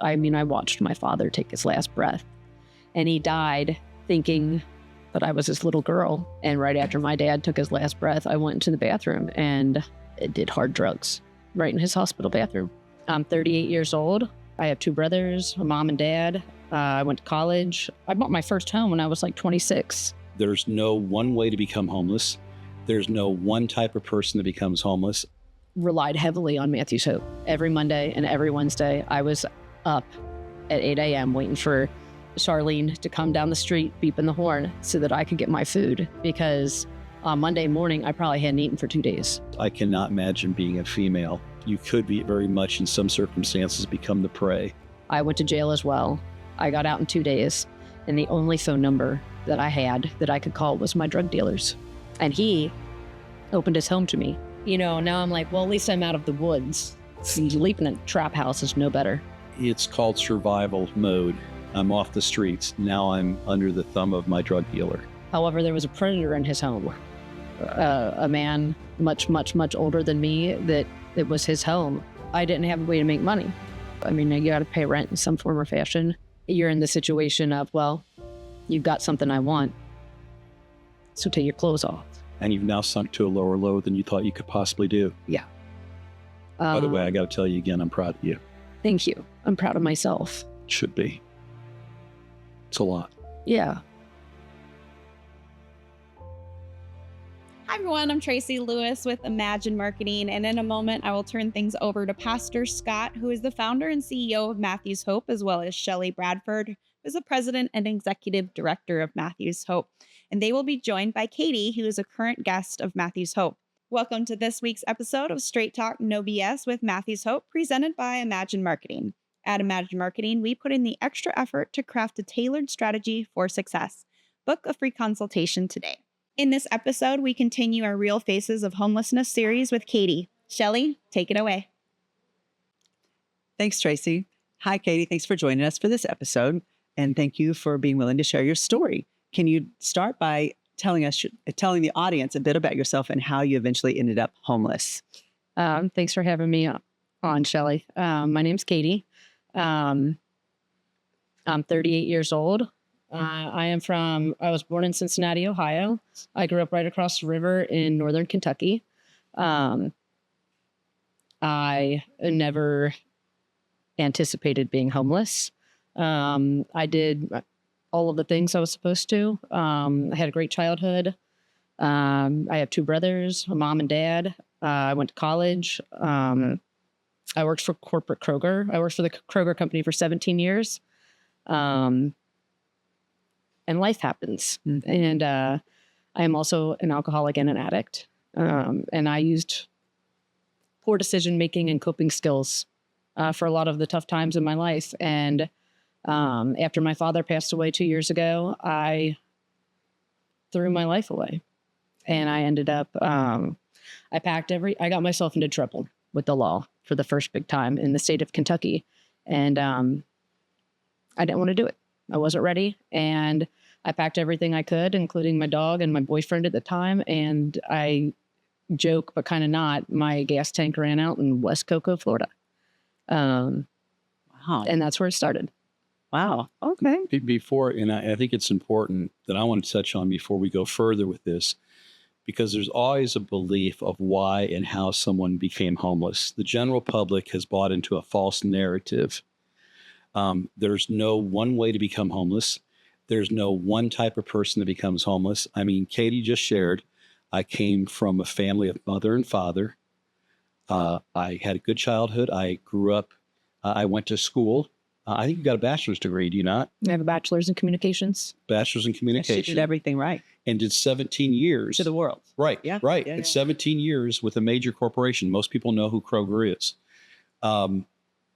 I mean, I watched my father take his last breath, and he died thinking that I was his little girl. And right after my dad took his last breath, I went into the bathroom and did hard drugs right in his hospital bathroom. I'm 38 years old. I have 2 brothers, a mom and dad. I went to college. I bought my first home when I was like 26. There's no one way to become homeless. There's no one type of person that becomes homeless. Relied heavily on Matthew's Hope. Every Monday and every Wednesday, I was up at 8 a.m. waiting for Charlene to come down the street, beeping the horn so that I could get my food, because on Monday morning, I probably hadn't eaten for 2 days. I cannot imagine being a female. You could be very much in some circumstances become the prey. I went to jail as well. I got out in 2 days, and the only phone number that I had that I could call was my drug dealer's. And he opened his home to me. You know, now I'm like, well, at least I'm out of the woods. Sleeping in a trap house is no better. It's called survival mode. I'm off the streets. Now I'm under the thumb of my drug dealer. However, there was a predator in his home. A man much, much, much older than me that it was his home. I didn't have a way to make money. I mean, you got to pay rent in some form or fashion. You're in the situation of, well, you've got something I want, so take your clothes off. And you've now sunk to a lower low than you thought you could possibly do. Yeah. By the way, I got to tell you again, I'm proud of you. Thank you. I'm proud of myself. Should be. It's a lot. Yeah. Hi everyone, I'm Tracy Lewis with Imagine Marketing, and in a moment I will turn things over to Pastor Scott, who is the founder and CEO of Matthew's Hope, as well as Shelley Bradford, who is the president and executive director of Matthew's Hope. And they will be joined by Katie, who is a current guest of Matthew's Hope. Welcome to this week's episode of Straight Talk No BS with Matthew's Hope, presented by Imagine Marketing. At Imagine Marketing, we put in the extra effort to craft a tailored strategy for success. Book a free consultation today. In this episode, we continue our Real Faces of Homelessness series with Katie. Shelley, take it away. Thanks, Tracy. Hi, Katie. Thanks for joining us for this episode, and thank you for being willing to share your story. Can you start by telling the audience a bit about yourself and how you eventually ended up homeless? Thanks for having me on, Shelley. My name's Katie. I'm 38 years old. I was born in Cincinnati, Ohio. I grew up right across the river in northern Kentucky. I never anticipated being homeless. I did all of the things I was supposed to. I had a great childhood. I have 2 brothers, a mom and dad. I went to college. I worked for corporate Kroger. I worked for the Kroger company for 17 years. And life happens. Mm-hmm. And I am also an alcoholic and an addict. And I used poor decision-making and coping skills for a lot of the tough times in my life. And after my father passed away 2 years ago, I threw my life away. And I ended up, I got myself into trouble with the law for the first big time in the state of Kentucky. And I didn't want to do it. I wasn't ready. And I packed everything I could, including my dog and my boyfriend at the time. And I joke, but kind of not, my gas tank ran out in West Cocoa, Florida. Wow. And that's where it started. Wow. Okay. Before, and I think it's important that I want to touch on before we go further with this, because there's always a belief of why and how someone became homeless. The general public has bought into a false narrative. There's no one way to become homeless. There's no one type of person that becomes homeless. I mean, Katie just shared, I came from a family of mother and father. I had a good childhood. I grew up, I went to school. I think you got a bachelor's degree, do you not? I have a bachelor's in communications. Bachelor's in communication. She did everything right. And did 17 years. To the world. Right, yeah, right. Yeah, It's 17 years with a major corporation. Most people know who Kroger is.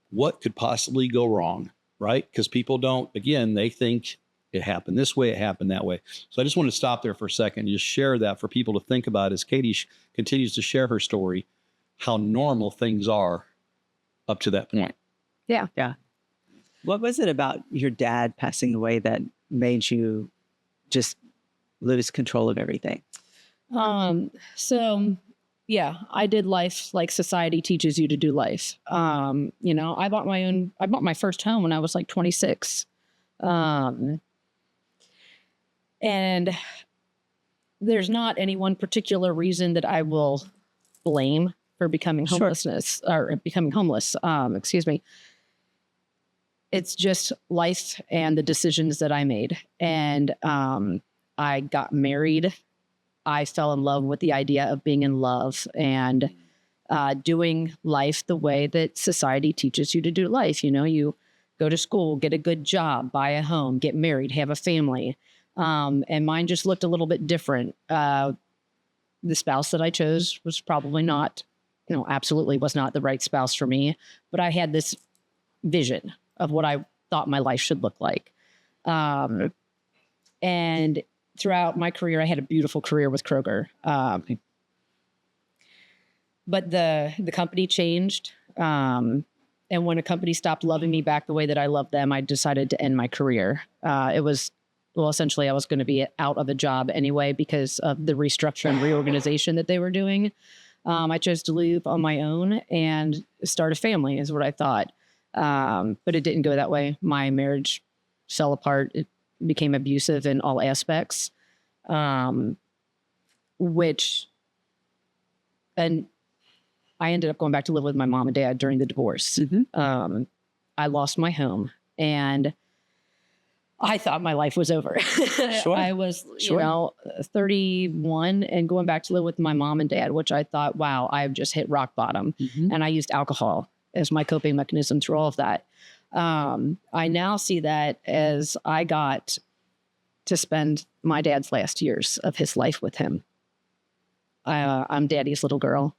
What could possibly go wrong, right? Because people don't, again, they think it happened this way, it happened that way. So I just want to stop there for a second and just share that for people to think about as Katie continues to share her story, how normal things are up to that point. Yeah. Yeah. What was it about your dad passing away that made you just lose control of everything? So, Yeah, I did life like society teaches you to do life. I bought my first home when I was like 26. And there's not any one particular reason that I will blame for becoming Sure. becoming homeless. Excuse me. It's just life and the decisions that I made. And I got married. I fell in love with the idea of being in love and doing life the way that society teaches you to do life. You go to school, get a good job, buy a home, get married, have a family. And mine just looked a little bit different. The spouse that I chose was probably not, absolutely was not the right spouse for me. But I had this vision of what I thought my life should look like. And throughout my career, I had a beautiful career with Kroger. But the company changed. And when a company stopped loving me back the way that I loved them, I decided to end my career. Essentially, I was going to be out of a job anyway because of the restructure and reorganization that they were doing. I chose to leave on my own and start a family is what I thought. But it didn't go that way. My marriage fell apart. It became abusive in all aspects, and I ended up going back to live with my mom and dad during the divorce. Mm-hmm. I lost my home and I thought my life was over. Sure. I was, Sure. 31 and going back to live with my mom and dad, which I thought, wow, I've just hit rock bottom. Mm-hmm. And I used alcohol as my coping mechanism through all of that. I now see that as I got to spend my dad's last years of his life with him. I'm daddy's little girl.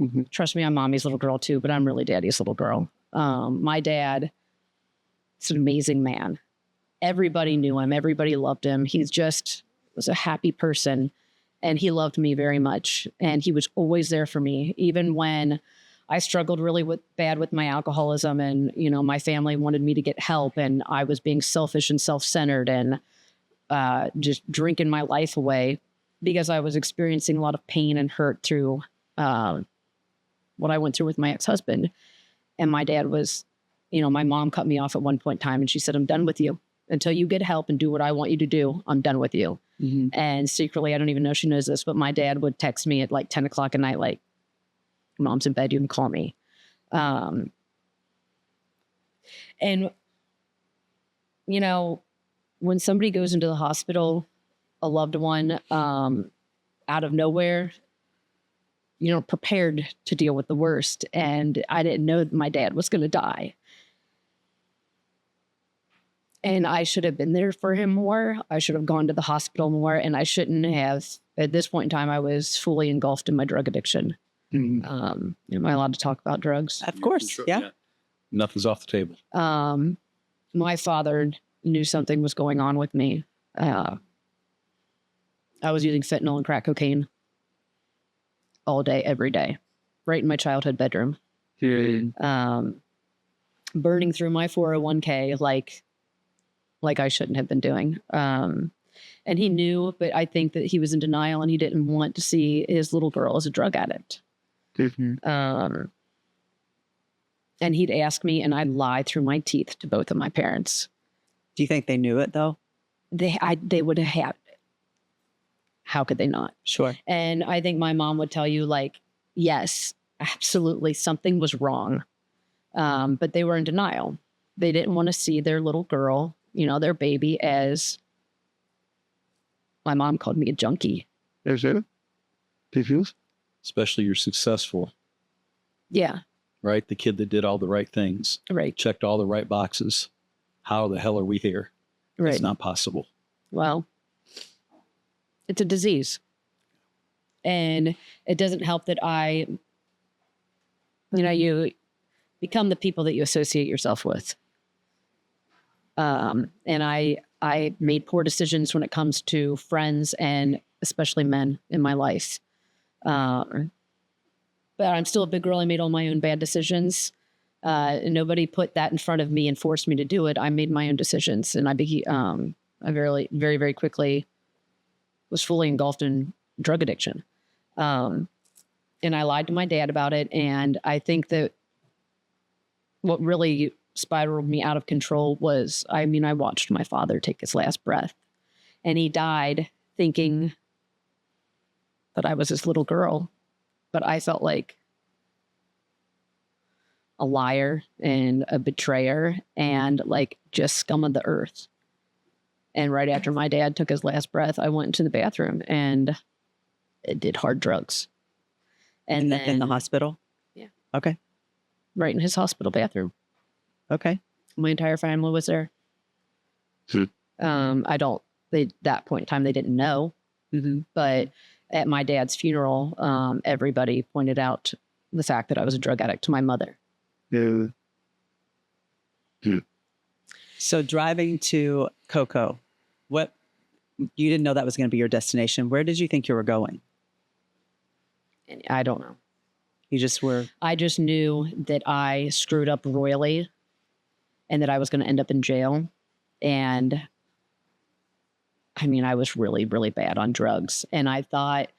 Mm-hmm. Trust me, I'm mommy's little girl too, but I'm really daddy's little girl. My dad is an amazing man. Everybody knew him. Everybody loved him. He was a happy person and he loved me very much. And he was always there for me, even when I struggled really bad with my alcoholism and, my family wanted me to get help and I was being selfish and self-centered and just drinking my life away because I was experiencing a lot of pain and hurt through what I went through with my ex-husband. And my dad was, my mom cut me off at one point in time and she said, I'm done with you. Until you get help and do what I want you to do, I'm done with you. Mm-hmm. And secretly, I don't even know she knows this, but my dad would text me at like 10 o'clock at night, like, Mom's in bed, you can call me. And, when somebody goes into the hospital, a loved one, out of nowhere, prepared to deal with the worst. And I didn't know that my dad was going to die. And I should have been there for him more. I should have gone to the hospital more. And I shouldn't have, at this point in time, I was fully engulfed in my drug addiction. Mm-hmm. Am I allowed to talk about drugs? Of course. Sure, Yeah. Nothing's off the table. My father knew something was going on with me. I was using fentanyl and crack cocaine all day, every day, right in my childhood bedroom. Burning through my 401k like I shouldn't have been doing. And he knew, but I think that he was in denial and he didn't want to see his little girl as a drug addict. Mm-hmm. And he'd ask me and I'd lie through my teeth to both of my parents. Do you think they knew it though? They would have had it. How could they not? Sure. And I think my mom would tell you yes, absolutely something was wrong. But they were in denial. They didn't want to see their little girl, their baby as, my mom called me a junkie. Especially you're successful, Yeah. right? The kid that did all the right things, Right. checked all the right boxes. How the hell are we here? Right. It's not possible. Well, it's a disease. And it doesn't help that you become the people that you associate yourself with. And I made poor decisions when it comes to friends and especially men in my life. But I'm still a big girl. I made all my own bad decisions. Nobody put that in front of me and forced me to do it. I made my own decisions, and I very, very, very quickly was fully engulfed in drug addiction. And and I lied to my dad about it. And I think that what really spiraled me out of control was, I watched my father take his last breath, and he died thinking that I was this little girl, but I felt like a liar and a betrayer and like just scum of the earth. And right after my dad took his last breath, I went into the bathroom and did hard drugs. And then in the hospital? Yeah. Okay. Right in his hospital bathroom. Okay. My entire family was there. That point in time, they didn't know. But at my dad's funeral, everybody pointed out the fact that I was a drug addict to my mother. So driving to Cocoa, you didn't know that was going to be your destination. Where did you think you were going? And I don't know. You just were. I just knew that I screwed up royally and that I was going to end up in jail. And I was really, really bad on drugs. And I thought,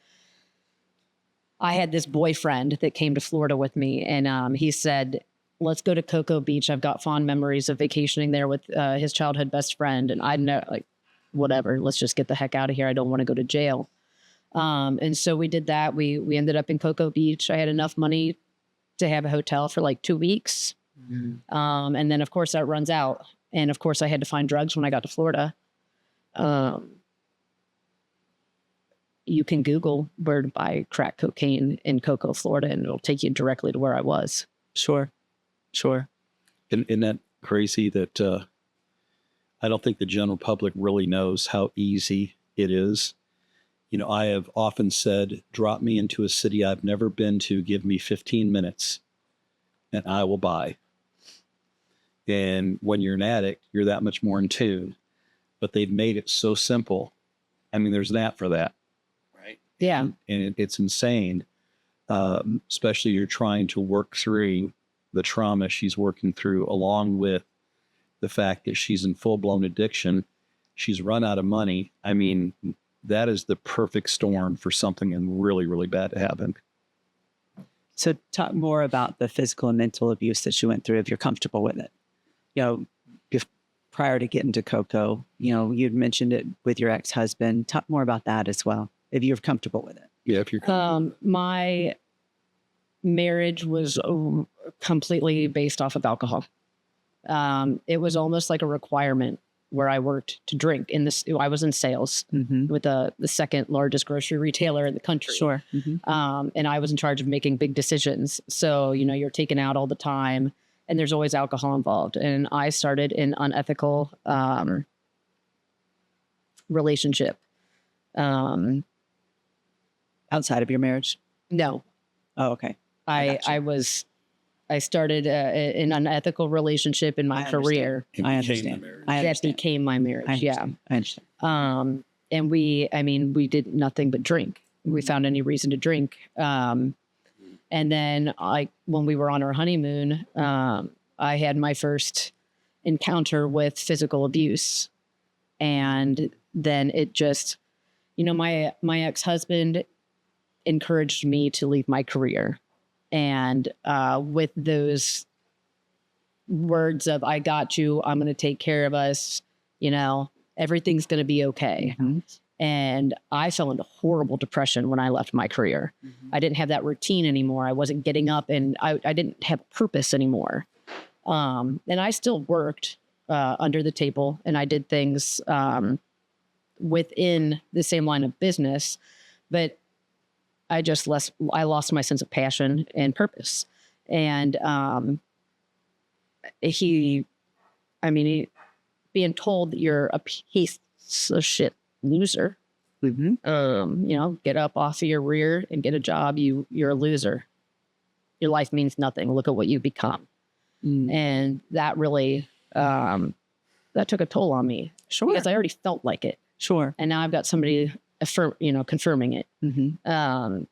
I had this boyfriend that came to Florida with me, and he said, let's go to Cocoa Beach. I've got fond memories of vacationing there with his childhood best friend. And I know, like, whatever, let's just get the heck out of here. I don't want to go to jail. And so we did that. We ended up in Cocoa Beach. I had enough money to have a hotel for like 2 weeks. And then, of course, that runs out. And, of course, I had to find drugs when I got to Florida. You can Google where to buy crack cocaine in Cocoa, Florida, and it'll take you directly to where I was. Sure. Isn't that crazy that I don't think the general public really knows how easy it is? I have often said, drop me into a city I've never been to, give me 15 minutes, and I will buy. And when you're an addict, you're that much more in tune. But they've made it so simple. There's an app for that. Right. Yeah. And it's insane. Especially you're trying to work through the trauma she's working through, along with the fact that she's in full-blown addiction. She's run out of money. That is the perfect storm for something really, really bad to happen. So talk more about the physical and mental abuse that you went through, if you're comfortable with it. Prior to getting to Cocoa, you'd mentioned it with your ex-husband. Talk more about that as well, if you're comfortable with it. Yeah, if you're comfortable. My marriage was completely based off of alcohol. It was almost like a requirement where I worked to drink. I was in sales with the second largest grocery retailer in the country. Sure. And I was in charge of making big decisions. So, you're taken out all the time, and there's always alcohol involved. And I started an unethical relationship. Outside of your marriage? No. Oh, okay. I started an unethical relationship in my career. I understand. That became my marriage. I understand. And we did nothing but drink. We found any reason to drink. And then when we were on our honeymoon, I had my first encounter with physical abuse. And then it just, my ex-husband encouraged me to leave my career. And with those words of, I got you, I'm going to take care of us, everything's going to be okay. And I fell into horrible depression when I left my career. I didn't have that routine anymore. I wasn't getting up, and I didn't have purpose anymore. And I still worked under the table, and I did things within the same line of business, but I lost my sense of passion and purpose. And he being told that you're a piece of shit loser, get up off of your rear and get a job. You're a loser. Your life means nothing. Look at what you become. And that really, that took a toll on me. Sure. Because I already felt like it. Sure. And now I've got somebody confirming it. And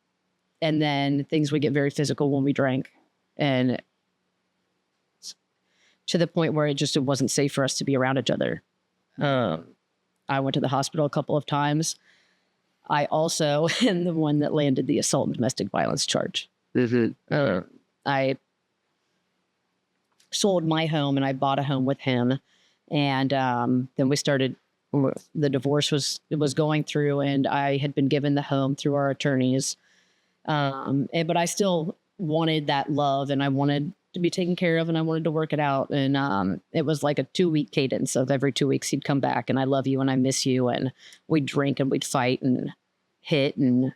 then things would get very physical when we drank, and to the point where it wasn't safe for us to be around each other. I went to the hospital a couple of times. I also am the one that landed the assault and domestic violence charge. I sold my home and I bought a home with him. And then we started, the divorce was going through, and I had been given the home through our attorneys. But I still wanted that love, and I wanted to be taken care of, and I wanted to work it out. And it was like a 2-week cadence of every 2 weeks he'd come back, and I love you and I miss you. And we'd drink and we'd fight and hit and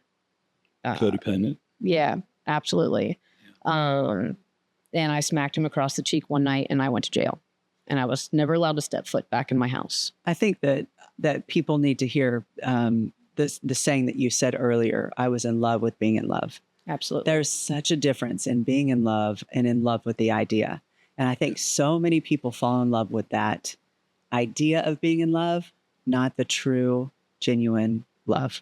Codependent. yeah, absolutely. And I smacked him across the cheek one night, and I went to jail, and I was never allowed to step foot back in my house. I think that people need to hear the saying that you said earlier, I was in love with being in love. Absolutely. There's such a difference in being in love and in love with the idea. And I think so many people fall in love with that idea of being in love, not the true, genuine love.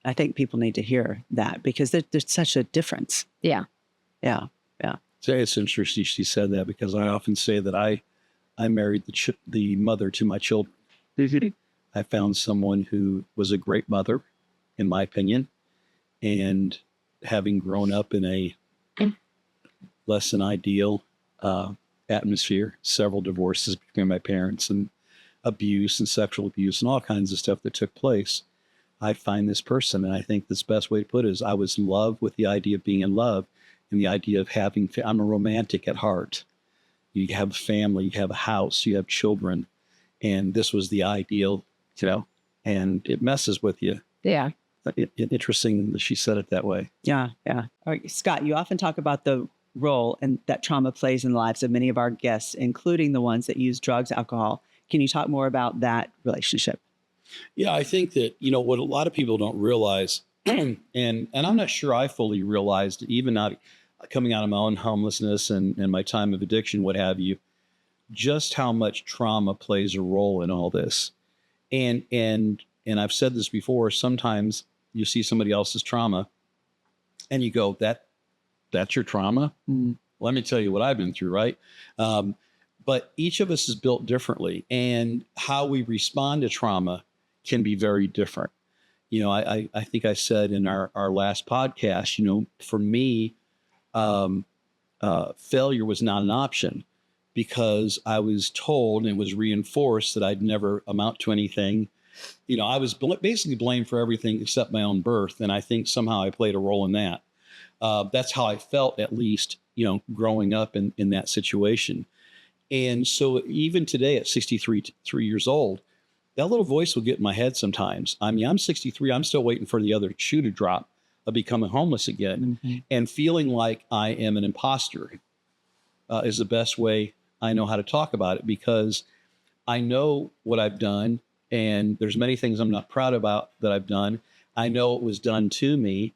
I think people need to hear that, because there's such a difference. Yeah. Yeah. Yeah. So it's interesting she said that, because I often say that I married the mother to my children. I found someone who was a great mother, in my opinion, and having grown up in a less than ideal atmosphere, several divorces between my parents, and abuse and sexual abuse and all kinds of stuff that took place, I find this person. And I think the best way to put it is I was in love with the idea of being in love and the idea of having, I'm a romantic at heart. You have a family, you have a house, you have children. And this was the ideal, and it messes with you. Yeah. Interesting that she said it that way. Yeah. Yeah. All right, Scott, you often talk about the role and that trauma plays in the lives of many of our guests, including the ones that use drugs, alcohol. Can you talk more about that relationship? Yeah, I think that, what a lot of people don't realize, and I'm not sure I fully realized, even not coming out of my own homelessness and my time of addiction, what have you, just how much trauma plays a role in all this. And I've said this before, sometimes you see somebody else's trauma and you go, that's your trauma? Let me tell you what I've been through, right? But each of us is built differently, and how we respond to trauma can be very different. I think I said in our last podcast, for me, failure was not an option, because I was told and was reinforced that I'd never amount to anything. I was basically blamed for everything except my own birth. And I think somehow I played a role in that. That's how I felt, at least, growing up in that situation. And so even today at 3 years old, that little voice will get in my head sometimes. I mean, I'm 63. I'm still waiting for the other shoe to drop of becoming homeless again. And feeling like I am an imposter is the best way I know how to talk about it, because I know what I've done. And there's many things I'm not proud about that I've done. I know it was done to me.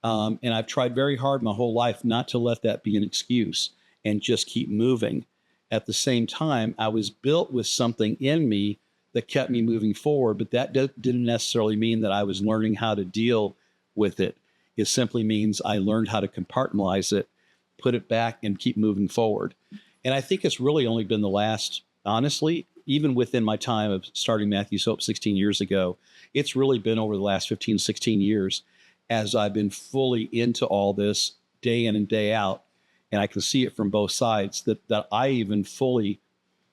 And I've tried very hard my whole life not to let that be an excuse and just keep moving. At the same time, I was built with something in me that kept me moving forward, but that didn't necessarily mean that I was learning how to deal with it. It simply means I learned how to compartmentalize it, put it back, and keep moving forward. And I think it's really only been the last, honestly, even within my time of starting Matthew's Hope 16 years ago, it's really been over the last 15, 16 years as I've been fully into all this day in and day out. And I can see it from both sides that I even fully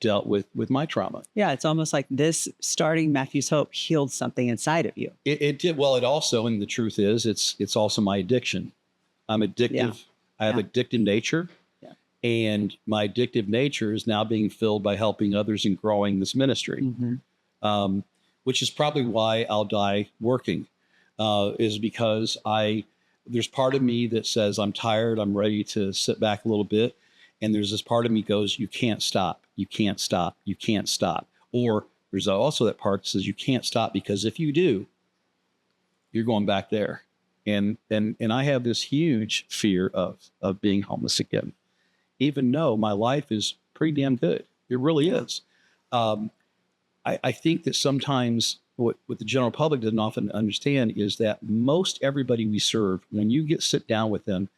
dealt with my trauma. Yeah, it's almost like this starting Matthew's Hope healed something inside of you. It did. Well, it also, and the truth is, it's also my addiction. I'm addictive. Yeah. I have addictive nature. And my addictive nature is now being filled by helping others and growing this ministry, which is probably why I'll die working, is because there's part of me that says I'm tired, I'm ready to sit back a little bit. And there's this part of me goes, you can't stop, you can't stop, you can't stop. Or there's also that part that says you can't stop, because if you do, you're going back there. And I have this huge fear of being homeless again, even though my life is pretty damn good. It really is. I think that sometimes what the general public doesn't often understand is that most everybody we serve, when you sit down with them,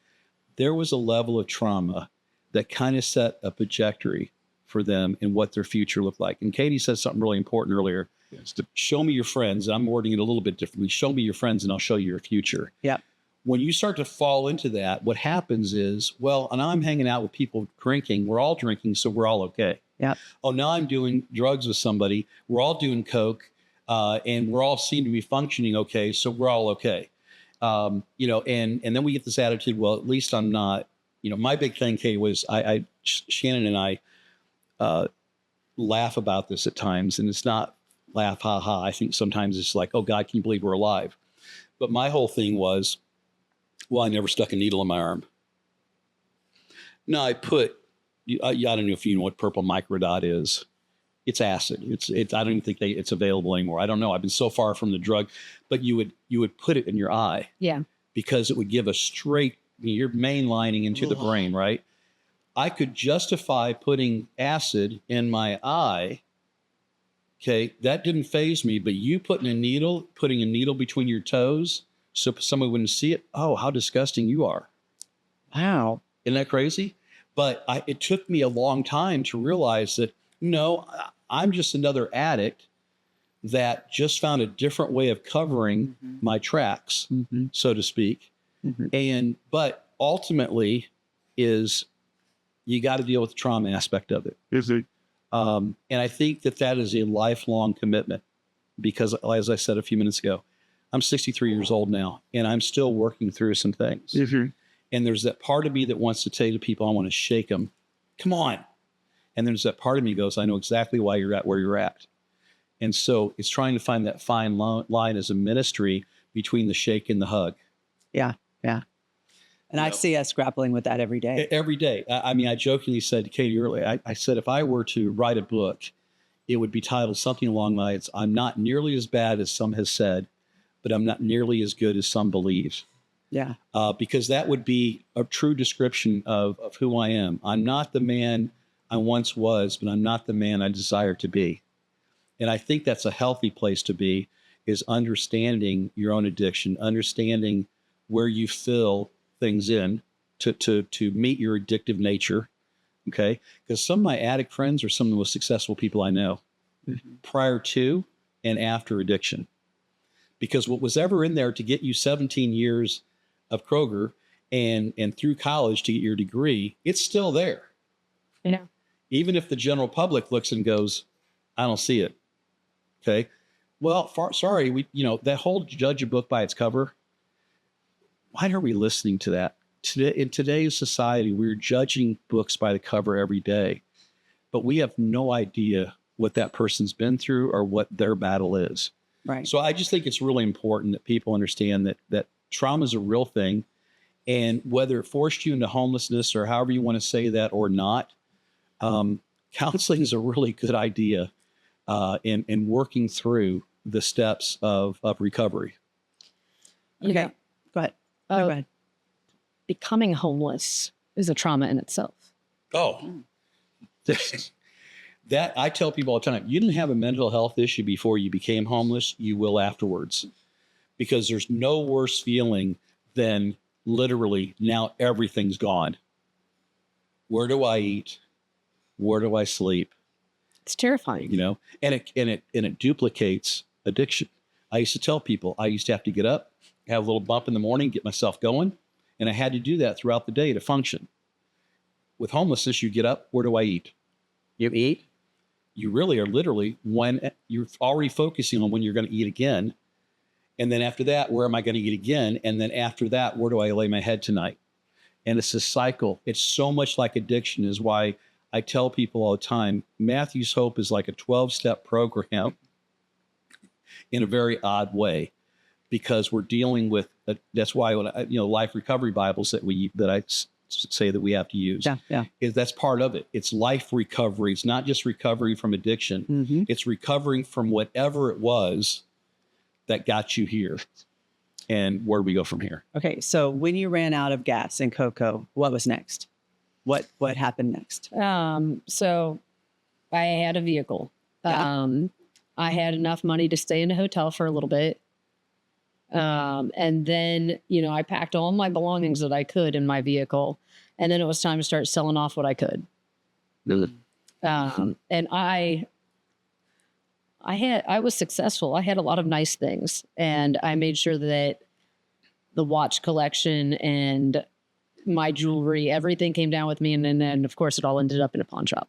there was a level of trauma that kind of set a trajectory for them and what their future looked like. And Katie said something really important earlier. show me your friends. I'm wording it a little bit differently. Show me your friends and I'll show you your future. Yeah. When you start to fall into that, what happens is, well, and I'm hanging out with people drinking. We're all drinking, so we're all okay. Yeah. Oh, now I'm doing drugs with somebody. We're all doing coke, and we're all seem to be functioning okay, so we're all okay. And then we get this attitude. Well, at least I'm not. My big thing, Kay, was Shannon and I laugh about this at times, and it's not laugh, ha ha. I think sometimes it's like, oh God, can you believe we're alive? But my whole thing was, well, I never stuck a needle in my arm. No, I don't know if you know what purple microdot is. It's acid. I don't even think it's available anymore. I don't know. I've been so far from the drug, but you would put it in your eye. Yeah. Because it would give a straight, you're mainlining into the brain, right? I could justify putting acid in my eye. Okay. That didn't faze me, but you putting a needle between your toes so somebody wouldn't see it. Oh, how disgusting you are. Wow. Isn't that crazy? But it took me a long time to realize that, no, I'm just another addict that just found a different way of covering my tracks, so to speak. But ultimately is you got to deal with the trauma aspect of it. And I think that is a lifelong commitment because, as I said a few minutes ago, I'm 63 years old now, and I'm still working through some things. And there's that part of me that wants to say to people, I want to shake them. Come on. And there's that part of me that goes, I know exactly why you're at where you're at. And so it's trying to find that fine line as a ministry between the shake and the hug. Yeah. Yeah. And I see us grappling with that every day. Every day. I jokingly said to Katie earlier, I said, if I were to write a book, it would be titled something along the lines, I'm not nearly as bad as some has said, but I'm not nearly as good as some believe. Yeah. Because that would be a true description of who I am. I'm not the man I once was, but I'm not the man I desire to be. And I think that's a healthy place to be, is understanding your own addiction, understanding where you fill things in to meet your addictive nature. Okay. Because some of my addict friends are some of the most successful people I know prior to and after addiction. Because what was ever in there to get you 17 years of Kroger and through college to get your degree, it's still there. Even if the general public looks and goes, I don't see it. Okay. Well, sorry, that whole judge a book by its cover. Why are we listening to that? In today's society, we're judging books by the cover every day, but we have no idea what that person's been through or what their battle is. Right. So I just think it's really important that people understand that trauma is a real thing. And whether it forced you into homelessness or however you want to say that or not, counseling is a really good idea in working through the steps of recovery. Okay. Go ahead. Go ahead. Becoming homeless is a trauma in itself. Oh, that I tell people all the time, you didn't have a mental health issue before you became homeless, you will afterwards. Because there's no worse feeling than literally now everything's gone. Where do I eat? Where do I sleep? It's terrifying. And it duplicates addiction. I used to tell people I used to have to get up, have a little bump in the morning, get myself going. And I had to do that throughout the day to function. With homelessness, you get up, where do I eat? You eat. You really are literally when you're already focusing on when you're going to eat again. And then after that, where am I going to eat again? And then after that, where do I lay my head tonight? And it's a cycle. It's so much like addiction is why I tell people all the time, Matthew's Hope is like a 12-step program in a very odd way, because we're dealing with, that's why, life recovery Bibles that I say that we have to use. Is that's part of it. It's life recovery. It's not just recovery from addiction. It's recovering from whatever it was that got you here. And where do we go from here? Okay. So when you ran out of gas in Cocoa, what was next? What happened next? So I had a vehicle. I had enough money to stay in a hotel for a little bit. And then, I packed all my belongings that I could in my vehicle. And then it was time to start selling off what I could. And I was successful. I had a lot of nice things, and I made sure that the watch collection and my jewelry, everything came down with me. And then of course it all ended up in a pawn shop.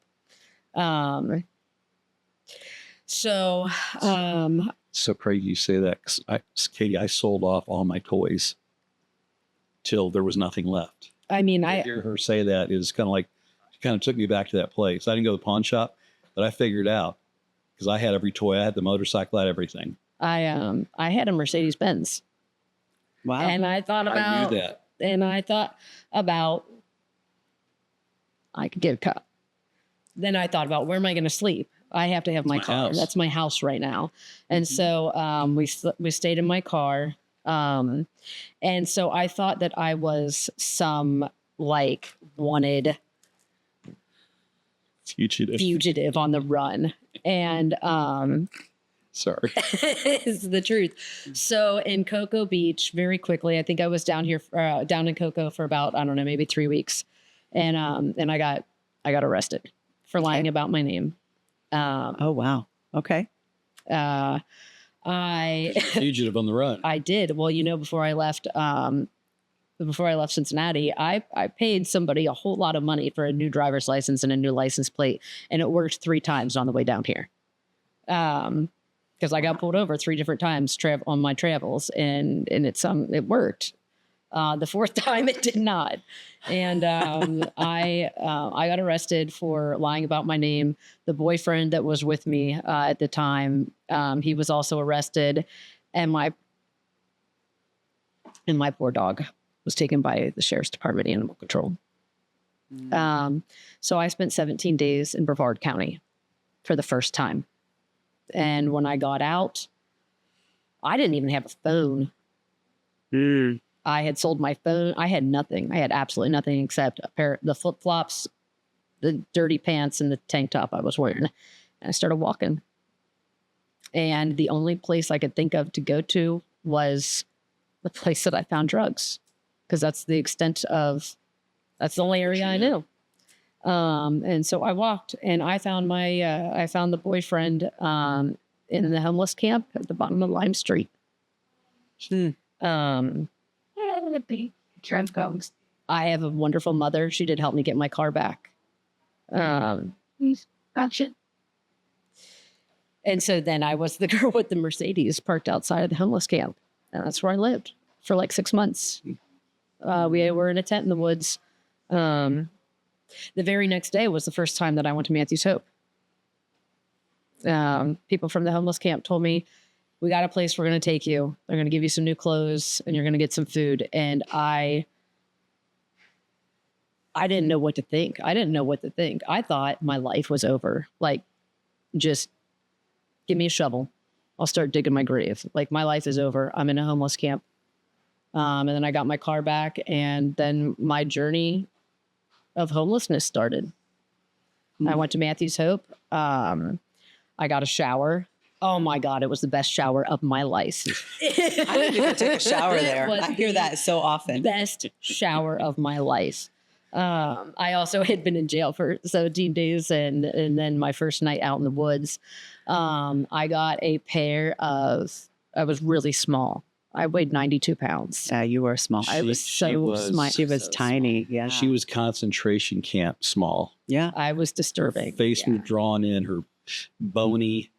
So So crazy you say that. 'Cause Katie, I sold off all my toys till there was nothing left. I mean, To hear her say that is kind of like, she kind of took me back to that place. I didn't go to the pawn shop, but I figured out because I had every toy. I had the motorcycle, I had everything. I had a Mercedes Benz. Wow. And I thought about I knew that. And I thought about I could get a car. Then I thought about where am I going to sleep? I have to have my car. house. That's my house right now. And so we stayed in my car. And so I thought that I was some like wanted fugitive on the run. And Sorry. is the truth. So in Cocoa Beach, very quickly, I think I was down in Cocoa for about, I don't know, maybe 3 weeks. And I got arrested for lying about my name. Oh, wow. Okay. Fugitive on the run. I did. Well, before I left Cincinnati, I paid somebody a whole lot of money for a new driver's license and a new license plate. And it worked 3 times on the way down here. Because I got pulled over 3 different times on my travels, and it worked. The 4th time it did not, and I got arrested for lying about my name. The boyfriend that was with me at the time, he was also arrested, and my poor dog was taken by the sheriff's department animal control. So I spent 17 days in Brevard County for the first time. And when I got out, I didn't even have a phone. I had sold my phone. I had nothing. I had absolutely nothing except the flip-flops, the dirty pants, and the tank top I was wearing. And I started walking. And the only place I could think of to go to was the place that I found drugs. Because that's the only area I knew. And so I walked, and I found the boyfriend in the homeless camp at the bottom of Lime Street. I have a wonderful mother. She did help me get my car back. And so then I was the girl with the Mercedes parked outside of the homeless camp, and that's where I lived for like 6 months. We were in a tent in the woods. The very next day was the first time that I went to Matthew's Hope. People from the homeless camp told me, we got a place we're going to take you. They're going to give you some new clothes, and you're going to get some food. And I didn't know what to think. I thought my life was over. Like, just give me a shovel. I'll start digging my grave. Like, my life is over. I'm in a homeless camp. And then I got my car back, and then my journey of homelessness started. I went to Matthew's Hope. I got a shower. Oh my God, it was the best shower of my life. I didn't even take a shower there. I hear that so often. Best shower of my life. I also had been in jail for 17 days, and then my first night out in the woods, I got a pair of, I was really small. I weighed 92 pounds. You were small. I was so small. She was tiny. Yeah. She was concentration camp small. Yeah. I was disturbing. Face was drawn in, her bony.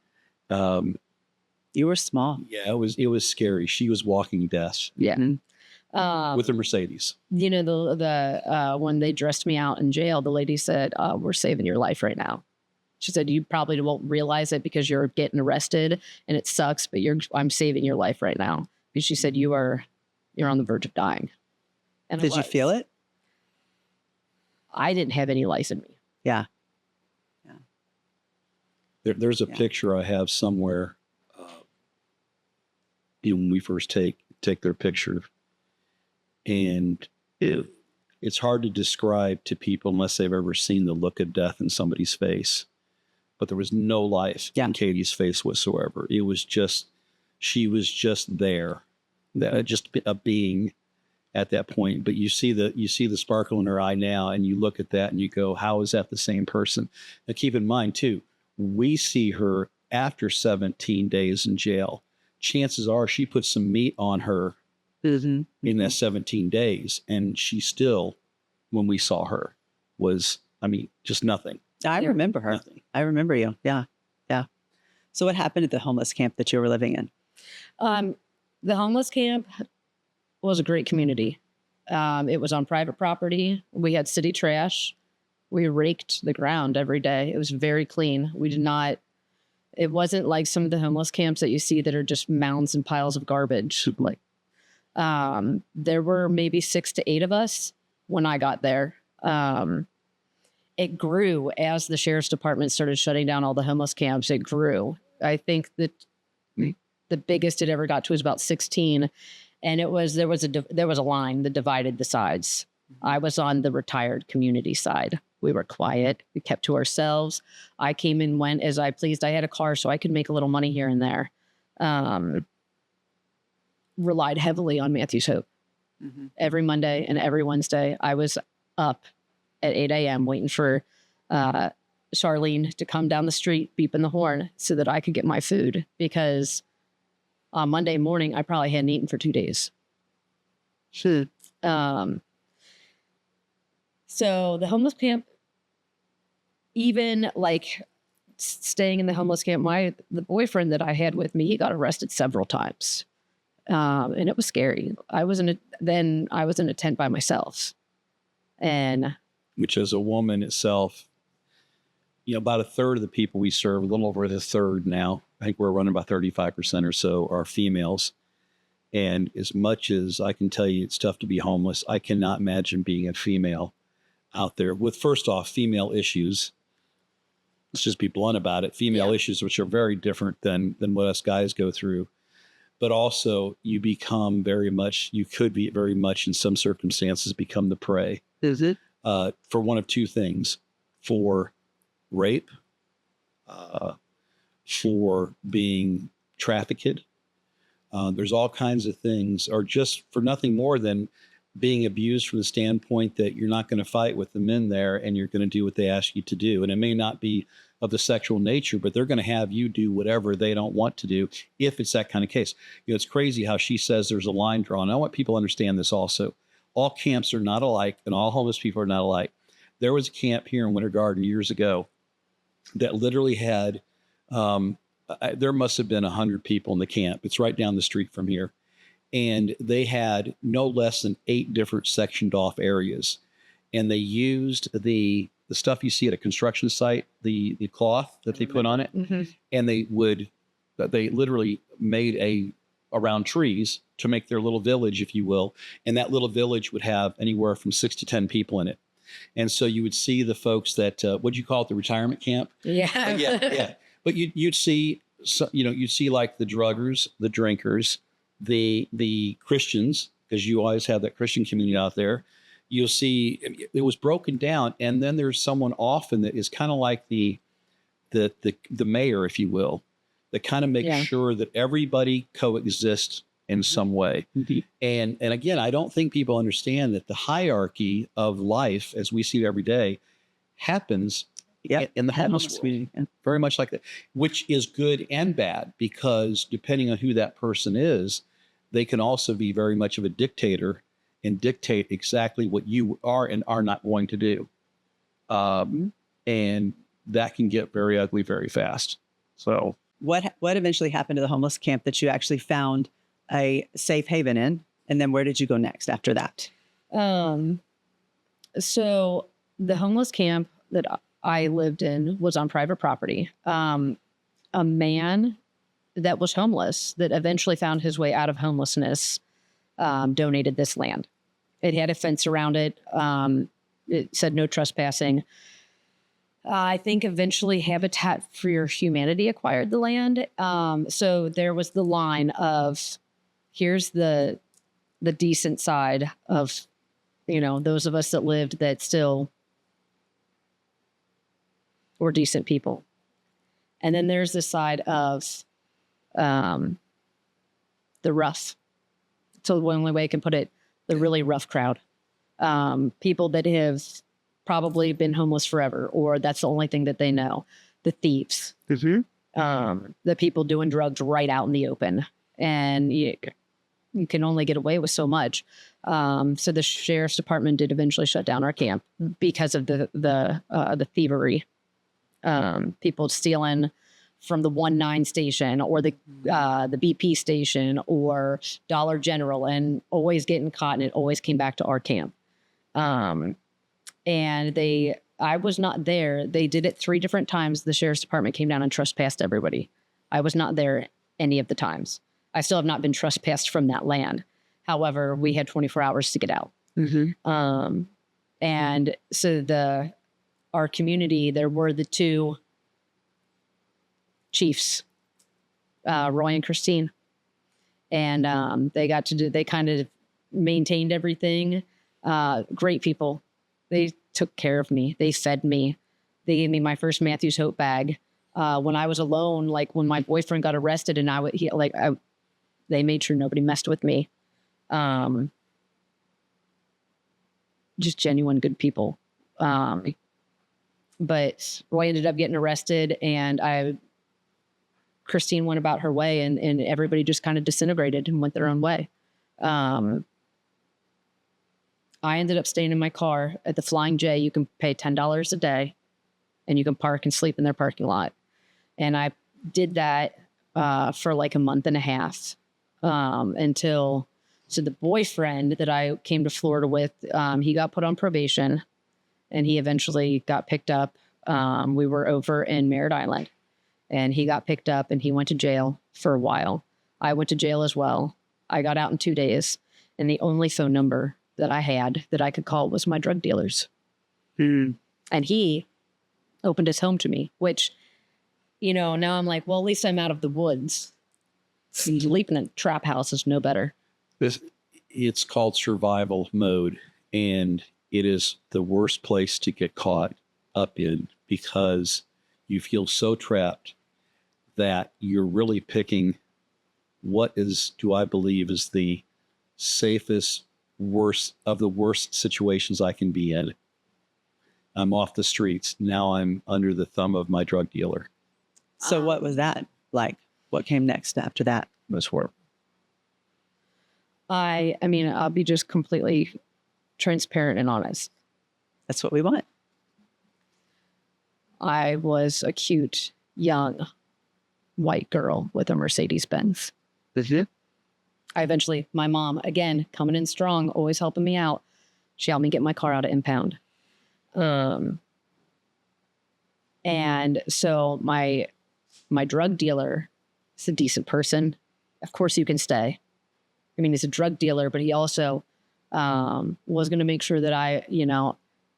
You were small. Yeah, it was scary. She was walking death. Yeah. With a Mercedes. The when they dressed me out in jail, the lady said, we're saving your life right now. She said, you probably won't realize it because you're getting arrested and it sucks, but I'm saving your life right now. Because she said, you're on the verge of dying. And Did you feel it? I didn't have any life in me. Yeah. There's a picture I have somewhere. When we first take their picture, and it's hard to describe to people unless they've ever seen the look of death in somebody's face. But there was no life in Katie's face whatsoever. It was just, she was just there, just a being at that point. But you see the sparkle in her eye now, and you look at that and you go, how is that the same person? Now keep in mind too, we see her after 17 days in jail, chances are she put some meat on her in that 17 days. And she still, when we saw her, was, I mean, just nothing. I remember her. Nothing. I remember you. Yeah. Yeah. So what happened at the homeless camp that you were living in? The homeless camp was a great community. It was on private property. We had city trash. We raked the ground every day. It was very clean. We did not, it wasn't like some of the homeless camps that you see that are just mounds and piles of garbage. Like, there were maybe 6 to 8 of us when I got there. It grew as the sheriff's department started shutting down all the homeless camps. It grew. I think that the biggest it ever got to was about 16. And there was a line that divided the sides. I was on the retired community side. We were quiet. We kept to ourselves. I came and went as I pleased. I had a car so I could make a little money here and there. Relied heavily on Matthew's Hope. Every Monday and every Wednesday, I was up at 8 a.m. waiting for Charlene to come down the street, beeping the horn so that I could get my food, because on Monday morning, I probably hadn't eaten for 2 days. So the homeless camp, even like staying in the homeless camp, the boyfriend that I had with me, he got arrested several times. And it was scary. I was in a tent by myself. And which as a woman itself, about a third of the people we serve, a little over a third now, I think we're running about 35% or so are females. And as much as I can tell you it's tough to be homeless, I cannot imagine being a female out there with, first off, female issues. Let's just be blunt about it. Female issues, which are very different than what us guys go through. But also you could be very much in some circumstances become the prey. Is it? For one of two things: for rape, for being trafficked. There's all kinds of things, or just for nothing more than being abused from the standpoint that you're not going to fight with the men there and you're going to do what they ask you to do. And it may not be of the sexual nature, but they're going to have you do whatever they don't want to do if it's that kind of case. It's crazy how she says there's a line drawn. I want people to understand this also. All camps are not alike and all homeless people are not alike. There was a camp here in Winter Garden years ago that literally had, there must have been 100 people in the camp. It's right down the street from here. And they had no less than 8 different sectioned off areas. And they used the stuff you see at a construction site, the cloth that they put on it. And they literally made around trees to make their little village, if you will. And that little village would have anywhere from 6 to 10 people in it. And so you would see the folks that, what'd you call it? The retirement camp? Yeah. Yeah. But you'd see, you'd see like the druggers, the drinkers, the Christians, because you always have that Christian community out there. You'll see it was broken down. And then there's someone often that is kind of like the mayor, if you will, that kind of makes sure that everybody coexists in some way. And again, I don't think people understand that the hierarchy of life as we see it every day happens in the homeless community. Very much like that, which is good and bad, because depending on who that person is, they can also be very much of a dictator and dictate exactly what you are and are not going to do. And that can get very ugly very fast. So what eventually happened to the homeless camp that you actually found a safe haven in? And then where did you go next after that? So the homeless camp that I lived in was on private property. A man that was homeless that eventually found his way out of homelessness donated this land. It had a fence around it. It said no trespassing. I think eventually Habitat for Humanity acquired the land. So there was the line of, here's the decent side of, those of us that lived that still were decent people. And then there's the side of the rough. So the only way I can put it, the really rough crowd. People that have probably been homeless forever, or that's the only thing that they know. The thieves. the people doing drugs right out in the open. And you can only get away with so much. So the sheriff's department did eventually shut down our camp because of the thievery. People stealing from the 1-9 station or the BP station or Dollar General, and always getting caught, and it always came back to our camp. And I was not there. They did it 3 different times. The sheriff's department came down and trespassed everybody. I was not there any of the times. I still have not been trespassed from that land. However, we had 24 hours to get out. And so our community, there were the 2 chiefs, Roy and Christine. And they kind of maintained everything. Great people. They took care of me. They fed me. They gave me my first Matthew's Hope bag. When I was alone, like when my boyfriend got arrested, and they made sure nobody messed with me. Just genuine good people. But Roy ended up getting arrested, and Christine went about her way, and everybody just kind of disintegrated and went their own way. I ended up staying in my car at the Flying J. You can pay $10 a day, and you can park and sleep in their parking lot. And I did that for like a month and a half until the boyfriend that I came to Florida with, he got put on probation, and he eventually got picked up. We were over in Merritt Island, and he got picked up, and he went to jail for a while. I went to jail as well. I got out in 2 days, and the only phone number that I had that I could call was my drug dealers. And he opened his home to me, which, now I'm like, well, at least I'm out of the woods. Sleeping in a trap house is no better. It's called survival mode, and it is the worst place to get caught up in because you feel so trapped that you're really picking do I believe is the safest, worst of the worst situations I can be in. I'm off the streets. Now I'm under the thumb of my drug dealer. So what was that like? What came next after that? It was horrible. I mean, I'll be just completely transparent and honest. That's what we want. I was a cute, young, white girl with a Mercedes-Benz. My mom, again, coming in strong, always helping me out. She helped me get my car out of impound. And so my drug dealer is a decent person. Of course you can stay. I mean, he's a drug dealer, but he also was going to make sure that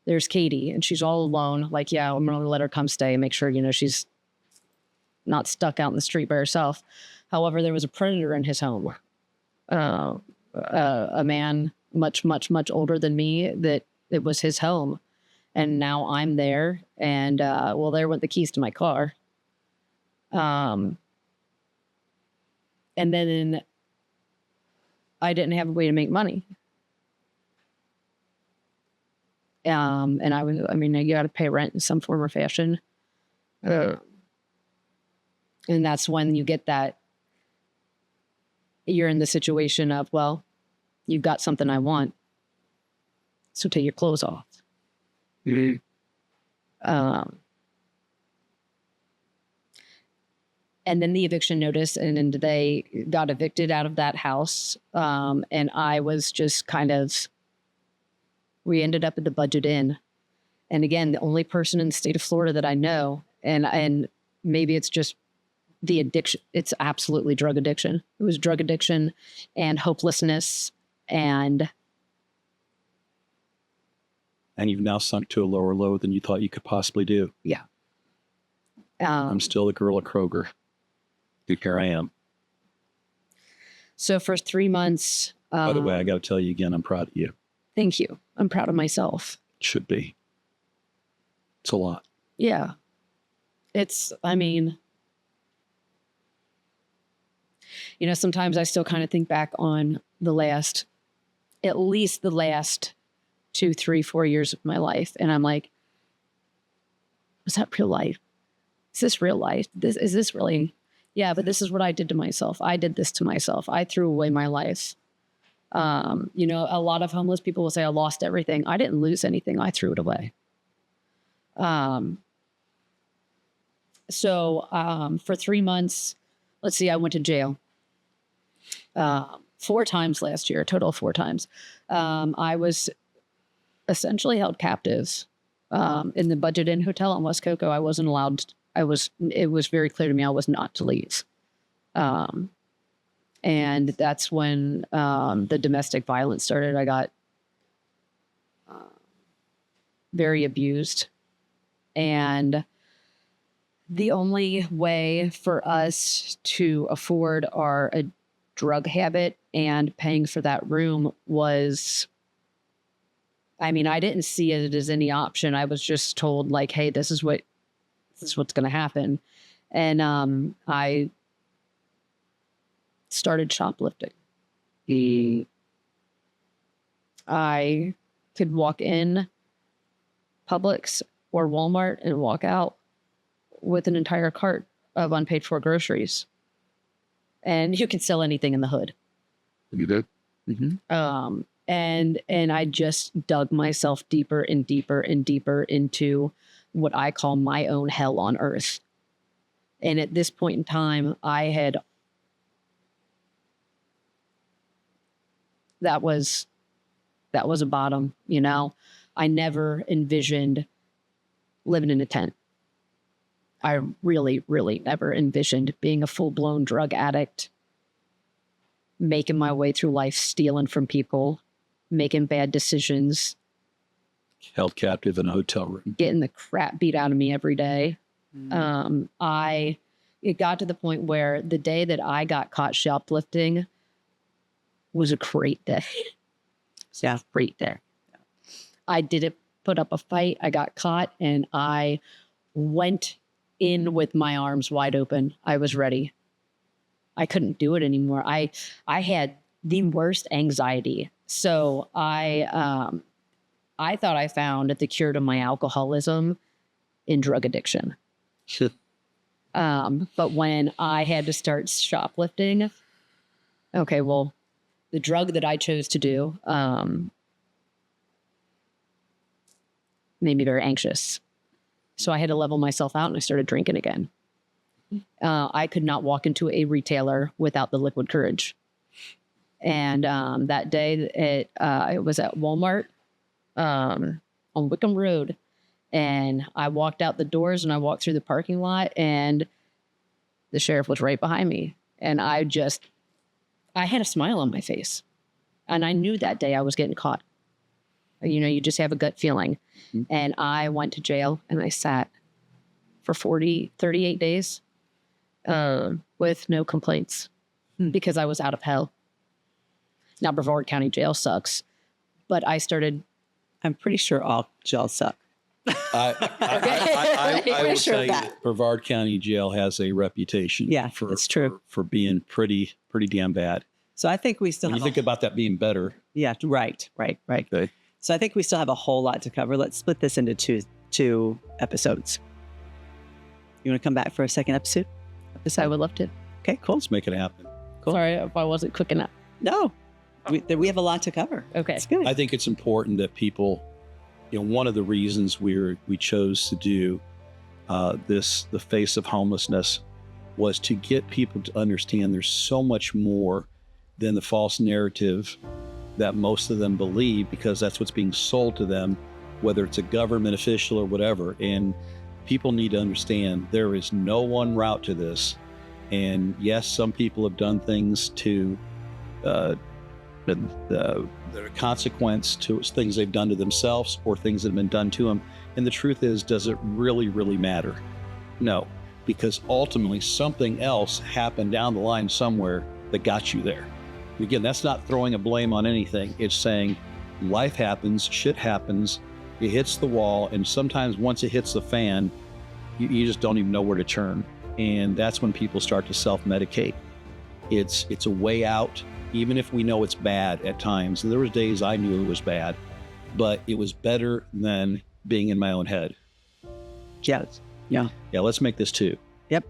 there's Katie and she's all alone. Like, yeah, I'm going to let her come stay and make sure, she's not stuck out in the street by herself. However, there was a predator in his home. A man much, much, much older than me, that it was his home. And now I'm there, and there went the keys to my car. And then I didn't have a way to make money. And you got to pay rent in some form or fashion. And that's when you get that, you're in the situation of, well, you've got something I want, so take your clothes off. And then the eviction notice, and they got evicted out of that house. And I was just we ended up at the Budget Inn. And again, the only person in the state of Florida that I know, and maybe it's just the addiction. It's absolutely drug addiction. It was drug addiction and hopelessness. And you've now sunk to a lower low than you thought you could possibly do. Yeah. I'm still the girl at Kroger. Here I am. So for 3 months. By the way, I got to tell you again, I'm proud of you. Thank you. I'm proud of myself. Should be. It's a lot. Yeah. Sometimes I still kind of think back on at least the last 2, 3, 4 years of my life. And I'm like, was that real life? is this real life? Is this really? Yeah, but this is what I did to myself. I did this to myself. I threw away my life. You know, a lot of homeless people will say, I lost everything. I didn't lose anything. I threw it away. So for 3 months, let's see, I went to jail 4 times last year, a total of 4 times. I was essentially held captive in the Budget Inn Hotel in West Cocoa. I wasn't allowed. It was very clear to me I was not to leave. And that's when the domestic violence started. I got very abused. And the only way for us to afford a drug habit and paying for that room was, I mean, I didn't see it as any option. I was just told, like, hey, this is what's going to happen. And I started shoplifting. I could walk in Publix or Walmart and walk out with an entire cart of unpaid for groceries. And you can sell anything in the hood. You did? Mm-hmm. And I just dug myself deeper and deeper and deeper into what I call my own hell on earth. And at this point in time, that was a bottom, you know. I never envisioned living in a tent. I really, really never envisioned being a full-blown drug addict, making my way through life, stealing from people, making bad decisions. Held captive in a hotel room. Getting the crap beat out of me every day. It got to the point where the day that I got caught shoplifting was a great day. Yeah. Great day. I didn't put up a fight. I got caught and I went in with my arms wide open. I was ready. I couldn't do it anymore. I had the worst anxiety. So I thought I found the cure to my alcoholism in drug addiction. But when I had to start shoplifting, okay, well, the drug that I chose to do made me very anxious. So I had to level myself out and I started drinking again. I could not walk into a retailer without the liquid courage. And that day it was at Walmart on Wickham Road. And I walked out the doors and I walked through the parking lot and the sheriff was right behind me. And I had a smile on my face. And I knew that day I was getting caught. You know, you just have a gut feeling. Mm-hmm. And I went to jail and I sat for 38 days with no complaints because I was out of hell. Now, Brevard County Jail sucks, but I'm pretty sure all jails suck. I will tell you that Brevard County Jail has a reputation it's true. For being pretty damn bad. So I think we still when you think about that being better. Yeah, right. Okay. So I think we still have a whole lot to cover. Let's split this into two episodes. You want to come back for a second episode? I would love to. Okay, cool. Let's make it happen. Cool. Sorry if I wasn't quick enough. No, we have a lot to cover. Okay. It's good. I think it's important that people, you know, one of the reasons we chose to do the face of homelessness was to get people to understand there's so much more than the false narrative that most of them believe, because that's what's being sold to them, whether it's a government official or whatever. And people need to understand there is no one route to this. And yes, some people have done things to that are consequence to things they've done to themselves or things that have been done to them. And the truth is, does it really, really matter? No, because ultimately something else happened down the line somewhere that got you there. Again, that's not throwing a blame on anything. It's saying life happens, shit happens, it hits the wall, and sometimes once it hits the fan, you just don't even know where to turn. And that's when people start to self-medicate. It's a way out, even if we know it's bad at times. And there was days I knew it was bad, but it was better than being in my own head. Yeah. Yeah. Yeah, let's make this 2. Yep.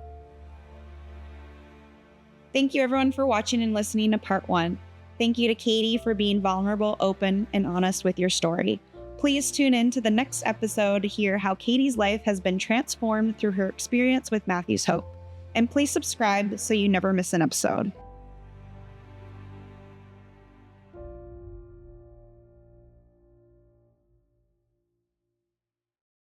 Thank you everyone for watching and listening to part 1. Thank you to Katie for being vulnerable, open, and honest with your story. Please tune in to the next episode to hear how Katie's life has been transformed through her experience with Matthew's Hope. And please subscribe so you never miss an episode.